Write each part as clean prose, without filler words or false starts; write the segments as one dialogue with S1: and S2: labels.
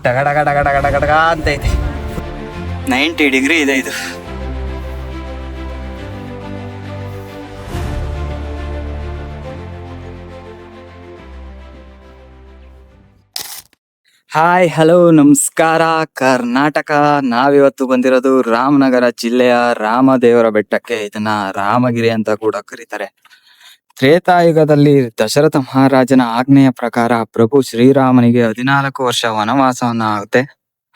S1: ಡಗ ಡಗ ಡಗ ಡಗ ಡಗ ಡಗ ಅಂತ ಇದೆ. 90 ಡಿಗ್ರಿ ಇದೆ ಇದು. ಹಾಯ್, ಹಲೋ, ನಮಸ್ಕಾರ ಕರ್ನಾಟಕ. ನಾವಿವತ್ತು ಬಂದಿರೋದು ರಾಮನಗರ ಜಿಲ್ಲೆಯ ರಾಮದೇವರ ಬೆಟ್ಟಕ್ಕೆ. ಇದನ್ನ ರಾಮಗಿರಿ ಅಂತ ಕೂಡ ಕರೀತಾರೆ. ತ್ರೇತಾಯುಗದಲ್ಲಿ ದಶರಥ ಮಹಾರಾಜನ ಆಜ್ಞೆಯ ಪ್ರಕಾರ ಪ್ರಭು ಶ್ರೀರಾಮನಿಗೆ 14 ವರ್ಷ ವನವಾಸವನ್ನ ಆಗುತ್ತೆ.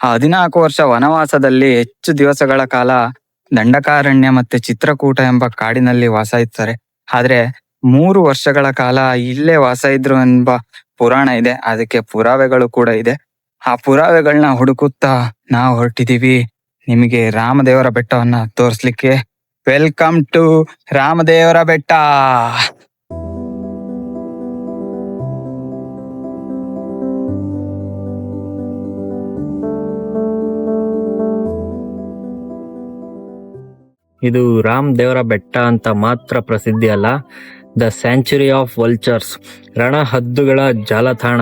S1: ಆ 14 ವರ್ಷ ವನವಾಸದಲ್ಲಿ ಹೆಚ್ಚು ದಿವಸಗಳ ಕಾಲ ದಂಡಕಾರಣ್ಯ ಮತ್ತೆ ಚಿತ್ರಕೂಟ ಎಂಬ ಕಾಡಿನಲ್ಲಿ ವಾಸ ಇರ್ತಾರೆ. ಆದ್ರೆ 3 ವರ್ಷಗಳ ಕಾಲ ಇಲ್ಲೇ ವಾಸ ಇದ್ರು ಎಂಬ ಪುರಾಣ ಇದೆ. ಅದಕ್ಕೆ ಪುರಾವೆಗಳು ಕೂಡ ಇದೆ. ಆ ಪುರಾವೆಗಳನ್ನ ಹುಡುಕುತ್ತಾ ನಾವು ಹೊರಟಿದೀವಿ ನಿಮಗೆ ರಾಮದೇವರ ಬೆಟ್ಟವನ್ನ ತೋರಿಸ್ಲಿಕ್ಕೆ. ವೆಲ್ಕಮ್ ಟು ರಾಮದೇವರ ಬೆಟ್ಟ.
S2: ಇದು ರಾಮ್ ದೇವರ ಬೆಟ್ಟ ಅಂತ ಮಾತ್ರ ಪ್ರಸಿದ್ಧಿ ಅಲ್ಲ, ದ ಸ್ಯಾಂಚುರಿ ಆಫ್ ವಲ್ಚರ್ಸ್, ರಣ ಹದ್ದುಗಳ ಜಾಲತಾಣ.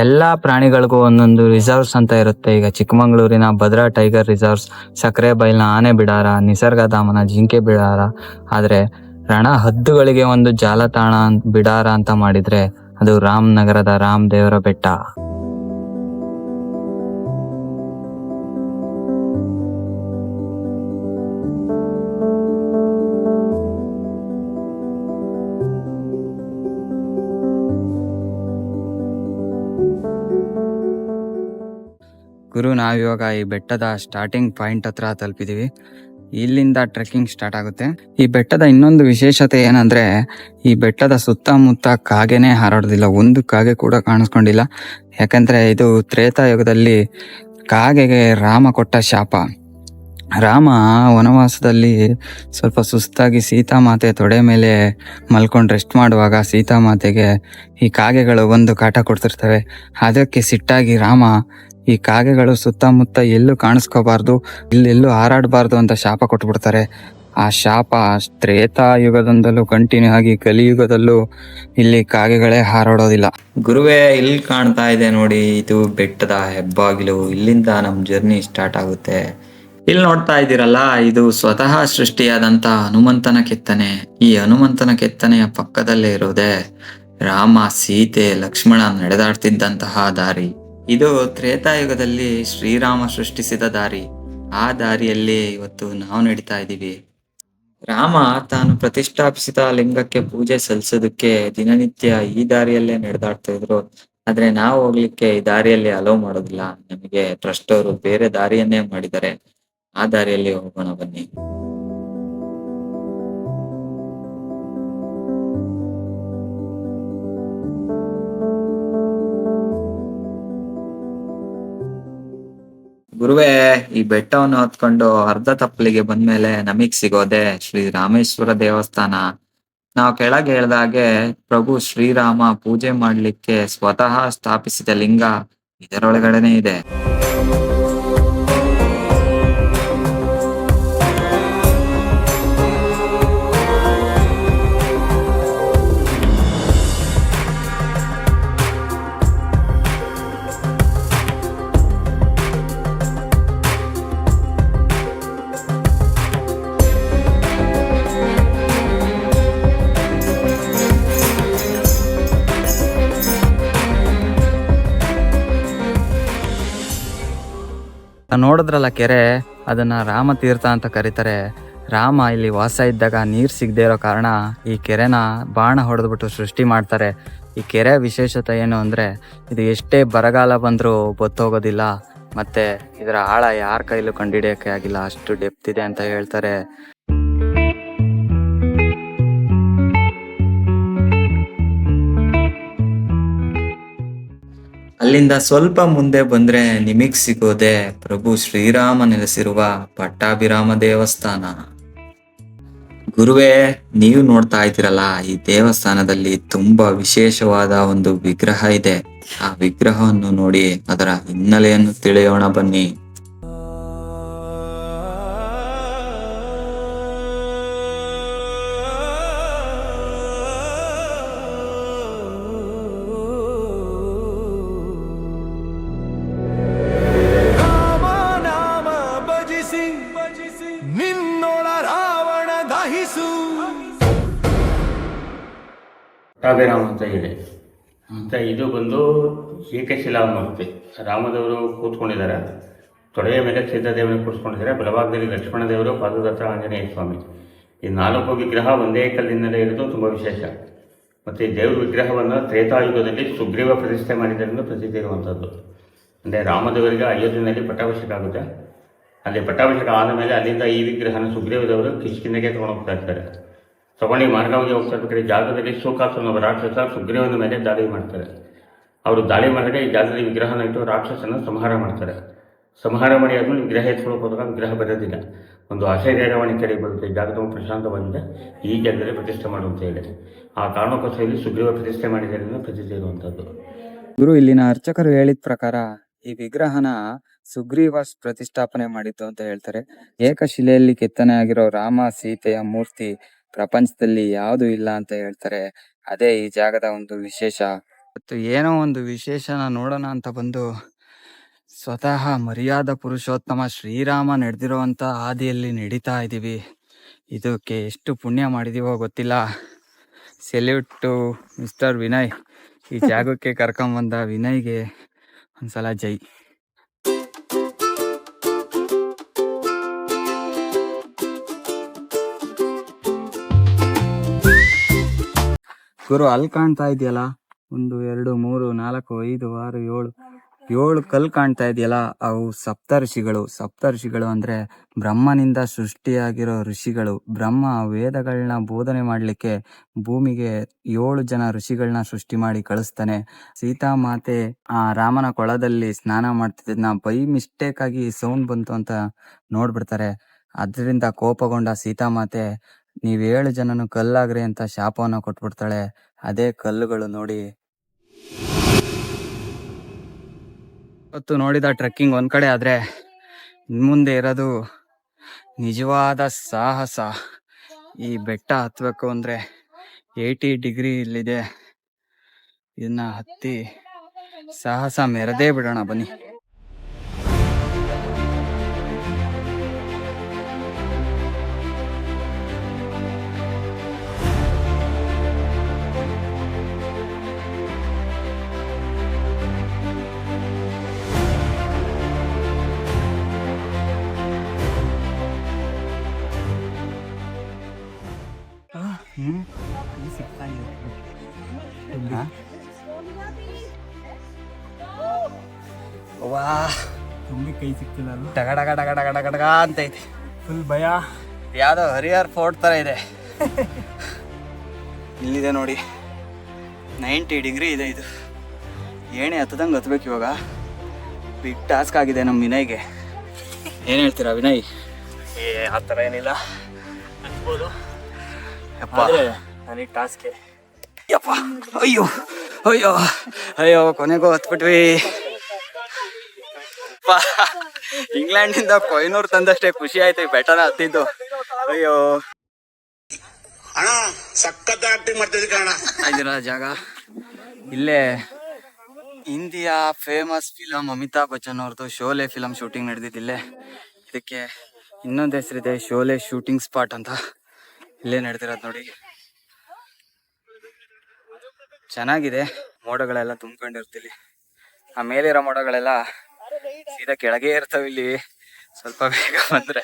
S1: ಎಲ್ಲಾ ಪ್ರಾಣಿಗಳಿಗೂ ಒಂದೊಂದು ರಿಸರ್ವ್ಸ್ ಅಂತ ಇರುತ್ತೆ. ಈಗ ಚಿಕ್ಕಮಂಗ್ಳೂರಿನ ಭದ್ರಾ ಟೈಗರ್ ರಿಸರ್ವ್ಸ್, ಸಕ್ಕರೆಬೈಲ್ನ ಆನೆ ಬಿಡಾರ, ನಿಸರ್ಗಧಾಮನ ಜಿಂಕೆ ಬಿಡಾರ. ಆದ್ರೆ ರಣ ಹದ್ದುಗಳಿಗೆ ಒಂದು ಜಾಲತಾಣ ಬಿಡಾರ ಅಂತ ಮಾಡಿದ್ರೆ ಅದು ರಾಮನಗರದ ರಾಮದೇವರ ಬೆಟ್ಟ. ಗುರು, ನಾವಿವಾಗ ಈ ಬೆಟ್ಟದ ಸ್ಟಾರ್ಟಿಂಗ್ ಪಾಯಿಂಟ್ ಹತ್ರ ತಲುಪಿದೀವಿ. ಇಲ್ಲಿಂದ ಟ್ರೆಕ್ಕಿಂಗ್ ಸ್ಟಾರ್ಟ್ ಆಗುತ್ತೆ. ಈ ಬೆಟ್ಟದ ಇನ್ನೊಂದು ವಿಶೇಷತೆ ಏನಂದ್ರೆ, ಈ ಬೆಟ್ಟದ ಸುತ್ತಮುತ್ತ ಕಾಗೆನೇ ಹಾರಾಡೋದಿಲ್ಲ. ಒಂದು ಕಾಗೆ ಕೂಡ ಕಾಣಿಸ್ಕೊಂಡಿಲ್ಲ. ಯಾಕಂದ್ರೆ ಇದು ತ್ರೇತಾಯುಗದಲ್ಲಿ ಕಾಗೆಗೆ ರಾಮ ಕೊಟ್ಟ ಶಾಪ. ರಾಮ ವನವಾಸದಲ್ಲಿ ಸ್ವಲ್ಪ ಸುಸ್ತಾಗಿ ಸೀತಾಮಾತೆ ತೊಡೆ ಮೇಲೆ ಮಲ್ಕೊಂಡು ರೆಸ್ಟ್ ಮಾಡುವಾಗ ಸೀತಾಮಾತೆಗೆ ಈ ಕಾಗೆಗಳು ಒಂದು ಕಾಟ ಕೊಡ್ತಿರ್ತವೆ. ಅದಕ್ಕೆ ಸಿಟ್ಟಾಗಿ ರಾಮ ಈ ಕಾಗೆಗಳು ಸುತ್ತಮುತ್ತ ಎಲ್ಲೂ ಕಾಣಿಸ್ಕೋಬಾರ್ದು, ಇಲ್ಲೆಲ್ಲೂ ಹಾರಾಡಬಾರ್ದು ಅಂತ ಶಾಪ ಕೊಟ್ಬಿಡ್ತಾರೆ. ಆ ಶಾಪ ತ್ರೇತಾಯುಗದಿಂದಲೂ ಕಂಟಿನ್ಯೂ ಆಗಿ ಕಲಿಯುಗದಲ್ಲೂ ಇಲ್ಲಿ ಕಾಗೆಗಳೇ ಹಾರಾಡೋದಿಲ್ಲ. ಗುರುವೇ, ಇಲ್ಲಿ ಕಾಣ್ತಾ ಇದೆ ನೋಡಿ, ಇದು ಬೆಟ್ಟದ ಹೆಬ್ಬಾಗಿಲು. ಇಲ್ಲಿಂದ ನಮ್ಮ ಜರ್ನಿ ಸ್ಟಾರ್ಟ್ ಆಗುತ್ತೆ. ಇಲ್ಲಿ ನೋಡ್ತಾ ಇದ್ದೀರಲ್ಲ, ಇದು ಸ್ವತಃ ಸೃಷ್ಟಿಯಾದಂತ ಹನುಮಂತನ ಕೆತ್ತನೆ. ಈ ಹನುಮಂತನ ಕೆತ್ತನೆಯ ಪಕ್ಕದಲ್ಲೇ ಇರೋದೇ ರಾಮ, ಸೀತೆ, ಲಕ್ಷ್ಮಣ ನಡೆದಾಡ್ತಿದ್ದಂತಹ ದಾರಿ. ಇದು ತ್ರೇತಾಯುಗದಲ್ಲಿ ಶ್ರೀರಾಮ ಸೃಷ್ಟಿಸಿದ ದಾರಿ. ಆ ದಾರಿಯಲ್ಲಿ ಇವತ್ತು ನಾವು ನಡೀತಾ ಇದ್ದೀವಿ. ರಾಮ ತಾನು ಪ್ರತಿಷ್ಠಾಪಿಸಿದ ಲಿಂಗಕ್ಕೆ ಪೂಜೆ ಸಲ್ಲಿಸೋದಕ್ಕೆ ದಿನನಿತ್ಯ ಈ ದಾರಿಯಲ್ಲೇ ನಡೆದಾಡ್ತಾ ಇದ್ರು. ಆದ್ರೆ ನಾವು ಹೋಗ್ಲಿಕ್ಕೆ ಈ ದಾರಿಯಲ್ಲಿ ಅಲೋ ಮಾಡೋದಿಲ್ಲ. ನಮಗೆ ಟ್ರಸ್ಟ್ ಅವರು ಬೇರೆ ದಾರಿಯನ್ನೇ ಮಾಡಿದ್ದಾರೆ. ಆ ದಾರಿಯಲ್ಲಿ ಹೋಗೋಣ ಬನ್ನಿ. ಗುರುವೇ, ಈ ಬೆಟ್ಟವನ್ನು ಹೊತ್ಕೊಂಡು ಅರ್ಧ ತಪ್ಪಲಿಗೆ ಬಂದ್ಮೇಲೆ ನಮಗ್ ಸಿಗೋದೆ ಶ್ರೀ ರಾಮೇಶ್ವರ ದೇವಸ್ಥಾನ. ನಾವು ಕೆಳಗೆ ಹೇಳ್ದಾಗೆ ಪ್ರಭು ಶ್ರೀರಾಮ ಪೂಜೆ ಮಾಡ್ಲಿಕ್ಕೆ ಸ್ವತಃ ಸ್ಥಾಪಿಸಿದ ಲಿಂಗ ಇದರೊಳಗಡೆನೆ ಇದೆ. ನೋಡಿದ್ರಲ್ಲ ಕೆರೆ, ಅದನ್ನ ರಾಮತೀರ್ಥ ಅಂತ ಕರೀತಾರೆ. ರಾಮ ಇಲ್ಲಿ ವಾಸ ಇದ್ದಾಗ ನೀರು ಸಿಗದೆ ಇರೋ ಕಾರಣ ಈ ಕೆರೆನ ಬಾಣ ಹೊಡೆದ್ಬಿಟ್ಟು ಸೃಷ್ಟಿ ಮಾಡ್ತಾರೆ. ಈ ಕೆರೆ ವಿಶೇಷತೆ ಏನು ಅಂದರೆ, ಇದು ಎಷ್ಟೇ ಬರಗಾಲ ಬಂದರೂ ಬತ್ತೋಗೋದಿಲ್ಲ. ಮತ್ತು ಇದರ ಆಳ ಯಾರ ಕೈಲೂ ಕಂಡುಹಿಡಿಯೋಕ್ಕೆ ಆಗಿಲ್ಲ, ಅಷ್ಟು ಡೆಪ್ತ್ ಇದೆ ಅಂತ ಹೇಳ್ತಾರೆ. ಅಲ್ಲಿಂದ ಸ್ವಲ್ಪ ಮುಂದೆ ಬಂದ್ರೆ ನಿಮಗ್ ಸಿಗೋದೆ ಪ್ರಭು ಶ್ರೀರಾಮ ನೆಲೆಸಿರುವ ಪಟ್ಟಾಭಿರಾಮ ದೇವಸ್ಥಾನ. ಗುರುವೇ, ನೀವು ನೋಡ್ತಾ ಇದ್ದೀರಲ್ಲ, ಈ ದೇವಸ್ಥಾನದಲ್ಲಿ ತುಂಬಾ ವಿಶೇಷವಾದ ಒಂದು ವಿಗ್ರಹ ಇದೆ. ಆ ವಿಗ್ರಹವನ್ನು ನೋಡಿ ಅದರ ಹಿನ್ನೆಲೆಯನ್ನು ತಿಳಿಯೋಣ ಬನ್ನಿ.
S3: ಪಟ್ಟಾಭಿರಾಮ ಅಂತ ಇದೆ. ಅಂತ ಇದು ಬಂದು ಏಕಶಿಲಾ ಮೂರ್ತಿ. ರಾಮದೇವರು ಕೂತ್ಕೊಂಡಿದ್ದಾರೆ, ತೊಡೆಯ ಮೇಲೆ ಸಿದ್ಧದೇವನ ಕೂರಿಸ್ಕೊಂಡಿದ್ದಾರೆ, ಬಲಭಾಗದಲ್ಲಿ ಲಕ್ಷ್ಮಣ ದೇವರು, ಪಾದದ ಹತ್ರ ಆಂಜನೇಯ ಸ್ವಾಮಿ. ಈ 4 ವಿಗ್ರಹ ಒಂದೇ ಕಲ್ಲಿನಲ್ಲೇ ಇರೋದು ತುಂಬ ವಿಶೇಷ. ಮತ್ತು ಈ ದೇವ್ರ ವಿಗ್ರಹವನ್ನು ತ್ರೇತಾಯುಗದಲ್ಲಿ ಸುಗ್ರೀವ ಪ್ರತಿಷ್ಠೆ ಮಾಡಿದ್ದರಿಂದ ಪ್ರಸಿದ್ಧಿ ಇರುವಂಥದ್ದು. ಅಂದರೆ ರಾಮದೇವರಿಗೆ ಅಯೋಧ್ಯೆಯಲ್ಲಿ ಪಟ್ಟಾಭಿಷೇಕ ಆಗುತ್ತೆ. ಅಲ್ಲಿ ಪಟ್ಟಾಭಿಷೇಕ ಆದ ಮೇಲೆ ಅಲ್ಲಿಂದ ಈ ವಿಗ್ರಹನ ಸುಗ್ರೀವದೇವರು ಕಿಷ್ಕಿಂದೆಗೆ ತೊಗೊಂಡು ಹೋಗ್ತಾ ಇರ್ತಾರೆ. ತೊಗೊಂಡು ಮಾರ್ಗಾವಿಗೆ ಹೋಗ್ತಾ ಇರ್ಬೇಕಾದ್ರೆ ಈ ಜಾಗದಲ್ಲಿ ಶೋಕಾಸುರನ ರಾಕ್ಷಸ ಸುಗ್ರೀವನ ಮೇಲೆ ದಾಳಿ ಮಾಡ್ತಾರೆ. ಅವರು ದಾಳಿ ಮಾಡಿದ್ರೆ ಈ ಜಾಗದಲ್ಲಿ ವಿಗ್ರಹನ ಇಟ್ಟು ರಾಕ್ಷಸನ ಸಂಹಾರ ಮಾಡ್ತಾರೆ. ಸಂಹಾರ ಮಾಡಿ ಆದ್ಮೇಲೆ ವಿಗ್ರಹ ಎತ್ಕೊಳಕ್ಕೆ ಹೋದಾಗ ವಿಗ್ರಹ ಬರೋದಿಲ್ಲ. ಒಂದು ಆಶಯರವಾಣಿ ಕೆರೆ ಬರುತ್ತೆ, ಈ ಜಾಗ ತುಂಬ ಪ್ರಶಾಂತವಾಗಿದೆ, ಈ ಜಾಗದಲ್ಲಿ ಪ್ರತಿಷ್ಠೆ ಮಾಡುವಂತ ಹೇಳಿ ಆ ಕಾರಣಕ್ಕೋಸ್ಕರ ಇಲ್ಲಿ ಸುಗ್ರೀವ ಪ್ರತಿಷ್ಠೆ ಮಾಡಿದ್ದರಿಂದ ಪ್ರಸಿದ್ಧಿ ಇರುವಂಥದ್ದು.
S1: ಗುರು, ಇಲ್ಲಿನ ಅರ್ಚಕರು ಹೇಳಿದ ಪ್ರಕಾರ ಈ ವಿಗ್ರಹನ ಸುಗ್ರೀವ ಪ್ರತಿಷ್ಠಾಪನೆ ಮಾಡಿದ್ದು ಅಂತ ಹೇಳ್ತಾರೆ. ಏಕಶಿಲೆಯಲ್ಲಿ ಕೆತ್ತನೆ ಆಗಿರೋ ರಾಮ ಸೀತೆಯ ಮೂರ್ತಿ ಪ್ರಪಂಚದಲ್ಲಿ ಯಾವುದು ಇಲ್ಲ ಅಂತ ಹೇಳ್ತಾರೆ. ಅದೇ ಈ ಜಾಗದ ಒಂದು ವಿಶೇಷ. ಮತ್ತು ಏನೋ ಒಂದು ವಿಶೇಷನ ನೋಡೋಣ ಅಂತ ಬಂದು ಸ್ವತಃ ಮರ್ಯಾದ ಪುರುಷೋತ್ತಮ ಶ್ರೀರಾಮ ನಡೆದಿರುವಂತ ಹಾದಿಯಲ್ಲಿ ನಡೀತಾ ಇದ್ದೀವಿ. ಇದಕ್ಕೆ ಎಷ್ಟು ಪುಣ್ಯ ಮಾಡಿದೀವೋ ಗೊತ್ತಿಲ್ಲ. Salute to mister Vinay. ಈ ಜಾಗಕ್ಕೆ ಕರ್ಕೊಂಬಂದ ವಿನಯ್ಗೆ ಒಂದ್ಸಲ ಜೈ. ಗುರು, ಅಲ್ಲಿ ಕಾಣ್ತಾ ಇದೆಯಲ್ಲ 1 2 3 4 5 6 7 ಕಲ್ಲು ಕಾಣ್ತಾ ಇದೆಯಲ್ಲ, ಅವು ಸಪ್ತರ್ಷಿಗಳು ಅಂದ್ರೆ ಬ್ರಹ್ಮನಿಂದ ಸೃಷ್ಟಿಯಾಗಿರೋ ಋಷಿಗಳು. ಬ್ರಹ್ಮ ವೇದಗಳನ್ನ ಬೋಧನೆ ಮಾಡ್ಲಿಕ್ಕೆ ಭೂಮಿಗೆ 7 ಜನ ಋಷಿಗಳನ್ನ ಸೃಷ್ಟಿ ಮಾಡಿ ಕಳಿಸ್ತಾನೆ. ಸೀತಾಮಾತೆ ಆ ರಾಮನ ಕೊಳದಲ್ಲಿ ಸ್ನಾನ ಮಾಡ್ತಿದ್ದನ್ನ ಬೈ ಮಿಸ್ಟೇಕ್ ಆಗಿ ಸೌಂಡ್ ಬಂತು ಅಂತ ನೋಡ್ಬಿಡ್ತಾರೆ. ಅದರಿಂದ ಕೋಪಗೊಂಡ ಸೀತಾಮಾತೆ ನೀವ್ 7 ಜನನು ಕಲ್ಲಾಗ್ರಿ ಅಂತ ಶಾಪವನ್ನ ಕೊಟ್ಬಿಡ್ತಾಳೆ. ಅದೇ ಕಲ್ಲುಗಳು ನೋಡಿ. ಇವತ್ತು ನೋಡಿದ ಟ್ರೆಕ್ಕಿಂಗ್ ಒಂದ್ ಕಡೆ ಆದ್ರೆ ಮುಂದೆ ಇರೋದು ನಿಜವಾದ ಸಾಹಸ. ಈ ಬೆಟ್ಟ ಹತ್ಬೇಕು ಅಂದ್ರೆ 80 ಡಿಗ್ರಿ ಇಲ್ಲಿದೆ. ಇದನ್ನ ಹತ್ತಿ ಸಾಹಸ ಮೆರೆದೇ ಬಿಡೋಣ ಬನ್ನಿ. ವಾ,
S4: ತುಂಬಿ ಕೈ ಸಿಕ್ತಿಲ್ಲ,
S1: ಡಗ ಡಗ ಡಗ ಡಗ ಡಗ ಡಗ ಅಂತ ಐತೆ.
S4: ಫುಲ್ ಭಯ.
S1: ಯಾವ್ದೋ ಹರಿಹರ್ ಫೋರ್ಟ್ ತರ ಇದೆ. ಇಲ್ಲಿದೆ ನೋಡಿ, 90 ಡಿಗ್ರಿ ಇದೆ. ಇದು ಏಣಿ ಹತ್ತದಂಗೆ ಹತ್ಬೇಕು ಇವಾಗ. ಬಿಗ್ ಟಾಸ್ಕ್ ಆಗಿದೆ ನಮ್ಮ ವಿನಯ್ಗೆ. ಏನ್ ಹೇಳ್ತೀರಾ ವಿನಯ್?
S4: ಆ ಥರ ಏನಿಲ್ಲ ಅನ್ಬೋದು.
S1: ಯಪ್ಪ
S4: ನನಗೆ ಟಾಸ್ಕೆ.
S1: ಯಪ್ಪ, ಅಯ್ಯೋ ಅಯ್ಯೋ ಅಯ್ಯೋ, ಕೊನೆಗೂ ಹತ್ಬಿಟ್ವಿ. ಇಂಗ್ಲೆಂಡಿಂದ ಕೊಯ್ನೂರ್ ತಂದಷ್ಟೇ ಖುಷಿ ಆಯ್ತು ಈ ಬೆಟ್ಟನ ಹತ್ತಿದ್ದು. ಅಯ್ಯೋ,
S5: ಅಣ್ಣ ಸಖತ್ ಆಕ್ಟಿಂಗ್ ಮಾಡ್ತಿದ್ದೆ ಕಣ.
S1: ಇದಿರೋ ಜಾಗ ಇಲ್ಲೇ India famous film Amitabh Bachchan ಅವ್ರದ್ದು ಶೋಲೆ ಫಿಲಮ್ ಶೂಟಿಂಗ್ ನಡೆದಿದ್ದಿಲ್ಲೇ. ಇದಕ್ಕೆ ಇನ್ನೊಂದು ಹೆಸರಿದೆ, ಶೋಲೆ ಶೂಟಿಂಗ್ ಸ್ಪಾಟ್ ಅಂತ. ಇಲ್ಲೇ ನಡೆದಿರೋದು ನೋಡಿ. ಚೆನ್ನಾಗಿದೆ. ಮೋಡಗಳೆಲ್ಲ ತುಂಬ್ಕೊಂಡಿರ್ತಿಲ್ಲಿ. ಆ ಮೇಲಿರೋ ಮೋಡಗಳೆಲ್ಲ ಸೀದಾ ಕೆಳಗೆ ಇರ್ತಾವ. ಇಲ್ಲಿ ಸ್ವಲ್ಪ ಬೇಗ ಬಂದ್ರೆ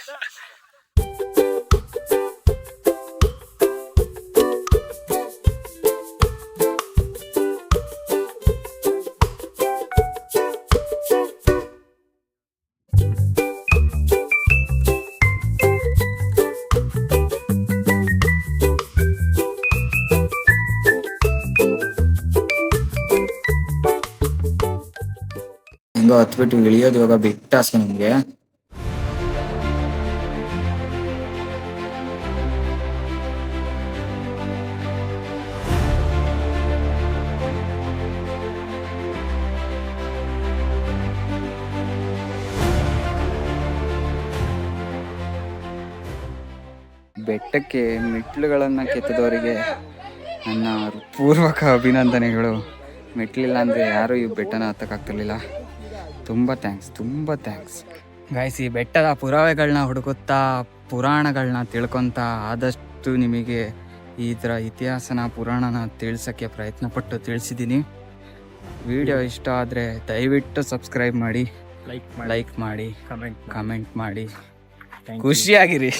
S1: ಹೆಂಗೋ ಹತ್ಬಿಟ್ಟು ಇಳಿಯೋದು ಇವಾಗ ಬಿಗ್ ಟಾಸ್ಕ್ ನಮ್ಗೆ. ಬೆಟ್ಟಕ್ಕೆ ಮೆಟ್ಲುಗಳನ್ನ ಕೆತ್ತದವರಿಗೆ ನನ್ನ ಪೂರ್ವಕ ಅಭಿನಂದನೆಗಳು. ಮೆಟ್ಲಿಲ್ಲ ಅಂದ್ರೆ ಯಾರು ಈ ಬೆಟ್ಟನ ಹತ್ತಕ್ಕಾಗ್ತಿರ್ಲಿಲ್ಲ. ತುಂಬ ಥ್ಯಾಂಕ್ಸ್ ಗೈಸ್. ಈ ಬೆಟ್ಟದ ಪುರಾವೆಗಳನ್ನ ಹುಡುಕುತ್ತಾ, ಪುರಾಣಗಳನ್ನ ತಿಳ್ಕೊತಾ ಆದಷ್ಟು ನಿಮಗೆ ಈ ಥರ ಇತಿಹಾಸನ ಪುರಾಣನ ತಿಳಿಸೋಕ್ಕೆ ಪ್ರಯತ್ನ ಪಟ್ಟು ತಿಳಿಸಿದ್ದೀನಿ. ವಿಡಿಯೋ ಇಷ್ಟ ಆದರೆ ದಯವಿಟ್ಟು ಸಬ್ಸ್ಕ್ರೈಬ್ ಮಾಡಿ,
S4: ಲೈಕ್
S1: ಲೈಕ್ ಮಾಡಿ,
S4: ಕಮೆಂಟ್
S1: ಕಮೆಂಟ್ ಮಾಡಿ,
S4: Thank you.
S1: ಖುಷಿಯಾಗಿರಿ.